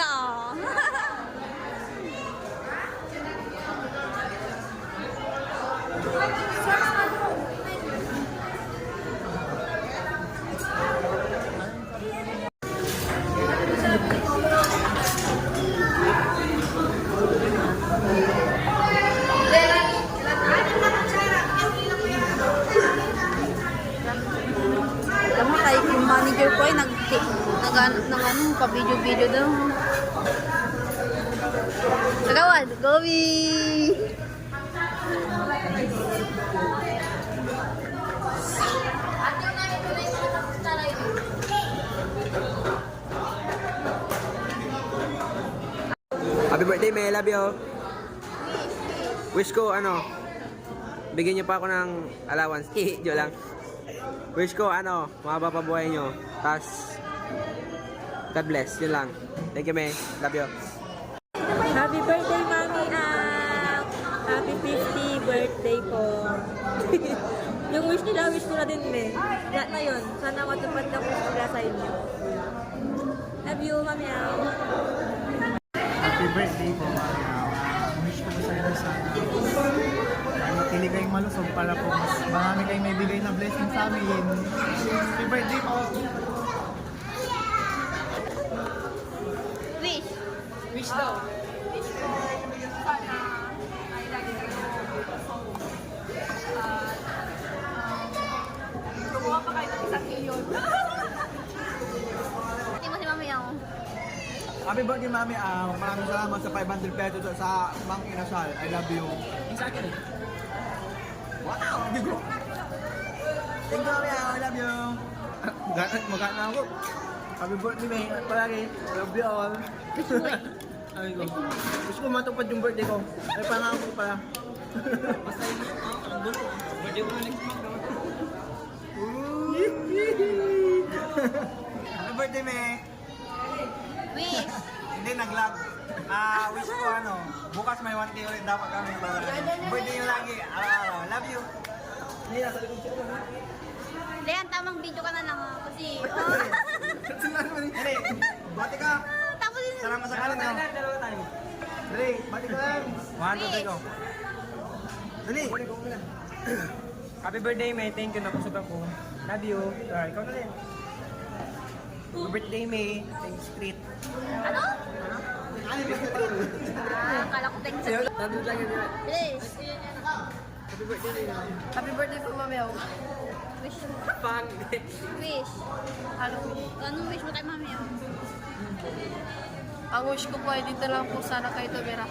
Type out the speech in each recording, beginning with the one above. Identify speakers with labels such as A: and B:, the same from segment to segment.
A: oh. Alam mo, kahit yung manager ko ay pa-video-video daw. Kagawad, going!
B: Happy birthday, May. Love you. Wish ko, bigyan niyo pa ako ng allowance. Joke lang. Wish ko, mahaba pa buhay niyo. Tas, God bless. Yun lang. Thank you, May. Love you.
C: Happy birthday, Mami Ang! Happy 50th birthday po. Yung wish ko na din, me. Lahat na yun. Sana matupad na wish nila sa inyo. Love you, Mami Ang.
D: Happy birthday po, Mami Ang. Wish ko po sa inyo sana. Matili kayong malusog para po mas marami kayong may bigay na blessing sa amin. Happy birthday po!
A: Wish.
D: Wish daw!
C: Kumuha pa kayo ng 1 milyon.
A: Hindi mo si Mami ako.
D: Happy birthday, Mami Ang. Maraming salamat sa 500 pesos sa Mang Inasal. I love you. Sa akin eh. Wow! Bigo! Thank you, Mami Ang. I love you. Magkano na ako. Happy birthday, May. Palagi. Love you all. Ay ko. Gusto ko matupad yung birthday ko. Ay, pangako ko pala. Basta yun. Birthday ko na next month. Happy birthday, May.
A: Wish.
D: Hindi, nag-vlog. Wish ko bukas may 1K ulit dapat kami. Birthday nyo lagi. Love you. Hindi, nasa likod siya.
A: Leon, tamang video ka na lang ha. Kasi,
D: Hindi, bati ka.
A: tapos yun.
D: Salamat sa kalit. Dalawa tayo. Dali, bati ka lang. 1, 2, 3, go. Dali.
E: Happy birthday, May. Thank you. Napusog ako. Love you. Ikaw na rin. Happy birthday, May. Thanks, treat.
A: Ano? Kala ko thanks sa
E: Nandun lang yun.
A: Wish.
E: Happy birthday, May.
C: Happy birthday po, Mami Ang.
A: Wish.
E: Pang.
A: Wish. Anong wish mo kay Mami ako?
C: Ang wish ko po ay dito lang po sana kayo tumira.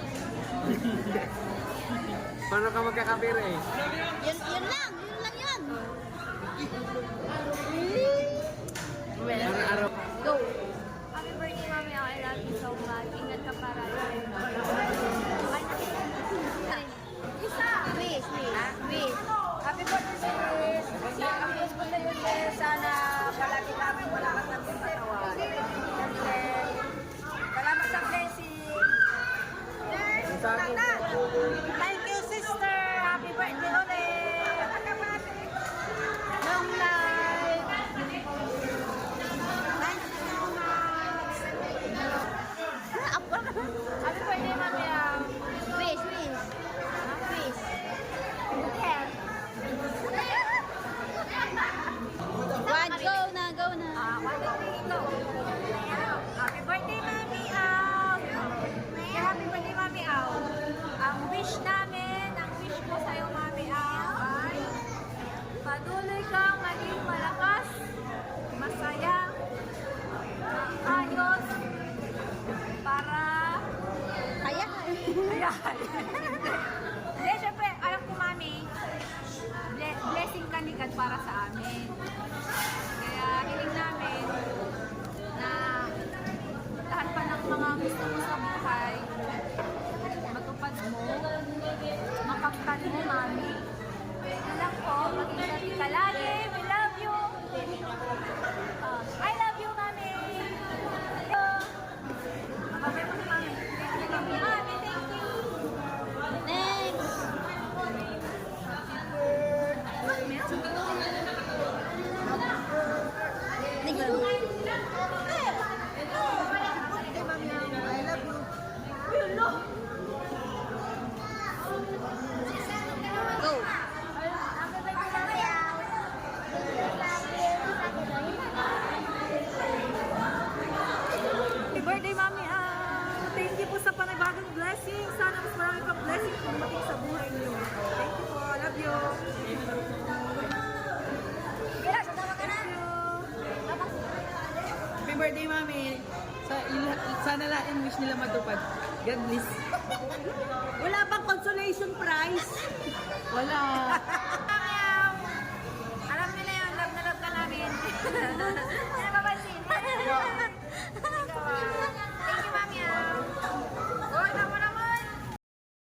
E: Paano ka magkakapira eh?
A: Yun lang yan.
E: Araw-araw.
A: Go. Happy birthday, Mami ako. I love you so much. Ingat ka para. Wish. Wish.
C: Happy birthday, sis! Ang wish ko na yun eh, sana palagi namin wala kang nagsasawa. Salamat sa blessing! Thank you, sister! Happy birthday ulit! Long life! Thank you so much! Happy birthday, Mami Ang!
A: Wish. Wish. Go na.
C: Happy birthday, Mami Ang! Happy birthday, Mami Ang! Ang wish ko sa'yo, Mami Ang, ay patuloy kang maging malakas, masaya, ayos, para
A: Kaya.
C: Hindi, syempre, alam ko, Mami, blessing ka ni God para sa amin. Kaya hiling namin na lahat pa ng mga gusto mo sa buhay, matupad mo, makamtan mo, Mami. Alam ko, mag-ingat ka lagi. We love you. I love you, Mami. Mami, Mami. Mami, thank you.
A: Next. Next.
C: thank you po sa panibagong blessing. Sana mas marami pang blessing dumating sa buhay niyo. Thank you po. Love you.
A: Kaya, sasama ka na.
F: Happy birthday, Mami. Sana lahat wish nila matupad. God bless.
C: Wala bang consolation prize?
F: Wala.
A: Meow. Alam nila yun, love na love ka namin. Ano ba ba, Sin?